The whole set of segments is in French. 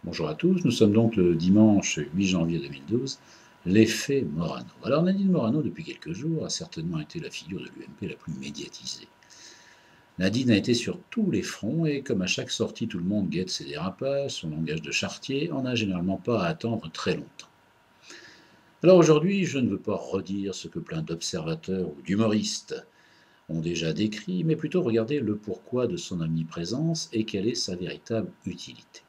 Bonjour à tous, nous sommes donc le dimanche 8 janvier 2012, l'effet Morano. Alors Nadine Morano, depuis quelques jours, a certainement été la figure de l'UMP la plus médiatisée. Nadine a été sur tous les fronts et comme à chaque sortie tout le monde guette ses dérapages, son langage de charretier, on n'a généralement pas à attendre très longtemps. Alors aujourd'hui, je ne veux pas redire ce que plein d'observateurs ou d'humoristes ont déjà décrit, mais plutôt regarder le pourquoi de son omniprésence et quelle est sa véritable utilité.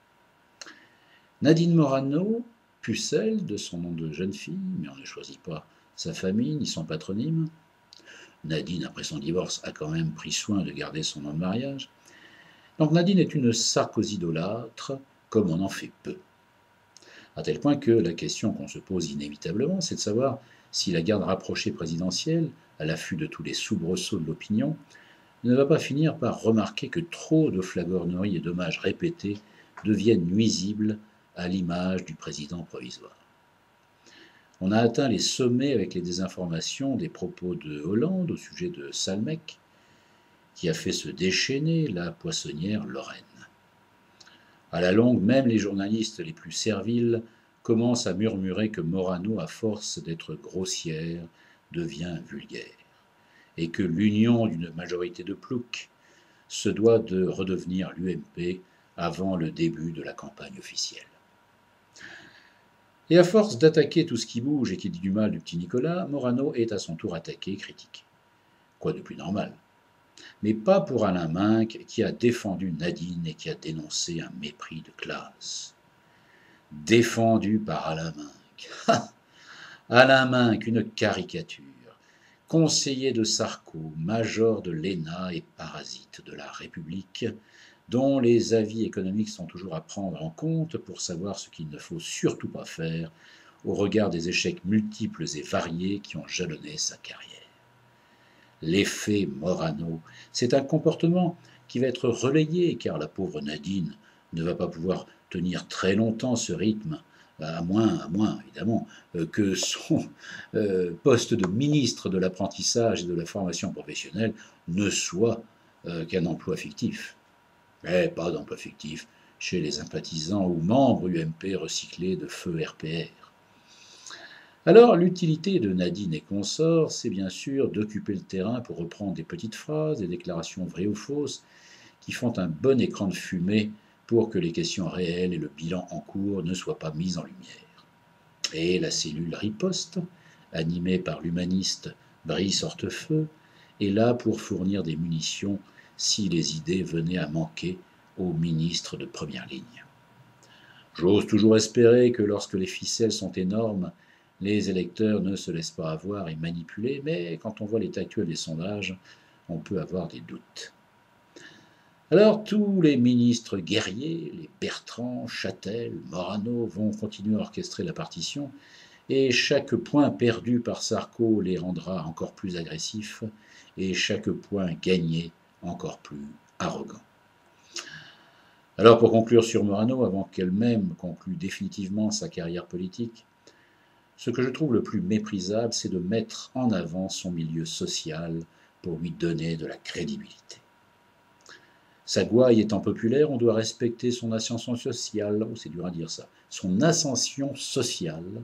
Nadine Morano, pucelle de son nom de jeune fille, mais on ne choisit pas sa famille ni son patronyme. Nadine, après son divorce, a quand même pris soin de garder son nom de mariage. Donc Nadine est une sarkozydolâtre, comme on en fait peu. À tel point que la question qu'on se pose inévitablement, c'est de savoir si la garde rapprochée présidentielle, à l'affût de tous les soubresauts de l'opinion, ne va pas finir par remarquer que trop de flagorneries et d'hommages répétés deviennent nuisibles à l'image du président provisoire. On a atteint les sommets avec les désinformations des propos de Hollande au sujet de Salmec, qui a fait se déchaîner la poissonnière Lorraine. À la longue, même les journalistes les plus serviles commencent à murmurer que Morano, à force d'être grossière, devient vulgaire, et que l'union d'une majorité de ploucs se doit de redevenir l'UMP avant le début de la campagne officielle. Et à force d'attaquer tout ce qui bouge et qui dit du mal du petit Nicolas, Morano est à son tour attaqué et critiqué. Quoi de plus normal? Mais pas pour Alain Minc, qui a défendu Nadine et qui a dénoncé un mépris de classe. Défendu par Alain Minc. Alain Minc, une caricature. Conseiller de Sarko, major de l'ENA et parasite de la République, dont les avis économiques sont toujours à prendre en compte pour savoir ce qu'il ne faut surtout pas faire au regard des échecs multiples et variés qui ont jalonné sa carrière. L'effet Morano, c'est un comportement qui va être relayé car la pauvre Nadine ne va pas pouvoir tenir très longtemps ce rythme, à moins évidemment, que son poste de ministre de l'apprentissage et de la formation professionnelle ne soit qu'un emploi fictif. Mais pas d'emploi fictif chez les sympathisants ou membres UMP recyclés de feu RPR. Alors, l'utilité de Nadine et consorts, c'est bien sûr d'occuper le terrain pour reprendre des petites phrases, des déclarations vraies ou fausses, qui font un bon écran de fumée pour que les questions réelles et le bilan en cours ne soient pas mis en lumière. Et la cellule riposte, animée par l'humaniste Brice Hortefeux, est là pour fournir des munitions si les idées venaient à manquer aux ministres de première ligne. J'ose toujours espérer que lorsque les ficelles sont énormes, les électeurs ne se laissent pas avoir et manipuler, mais quand on voit l'état actuel des sondages, on peut avoir des doutes. Alors tous les ministres guerriers, les Bertrand, Châtel, Morano, vont continuer à orchestrer la partition, et chaque point perdu par Sarko les rendra encore plus agressifs, et chaque point gagné encore plus arrogants. Alors pour conclure sur Morano, avant qu'elle-même conclue définitivement sa carrière politique, ce que je trouve le plus méprisable, c'est de mettre en avant son milieu social pour lui donner de la crédibilité. Sa gouaille étant populaire, on doit respecter son ascension sociale, c'est dur à dire ça, son ascension sociale,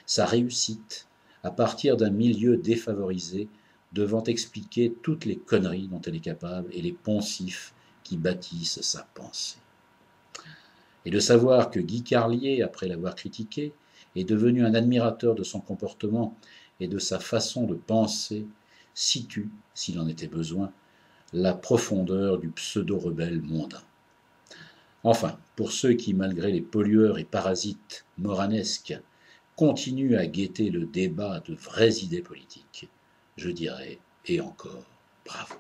sa réussite, à partir d'un milieu défavorisé, devant expliquer toutes les conneries dont elle est capable et les poncifs qui bâtissent sa pensée. Et de savoir que Guy Carlier, après l'avoir critiqué, est devenu un admirateur de son comportement et de sa façon de penser, situe, s'il en était besoin, la profondeur du pseudo-rebelle mondain. Enfin, pour ceux qui, malgré les pollueurs et parasites moranesques, continuent à guetter le débat de vraies idées politiques, je dirais, et encore, bravo.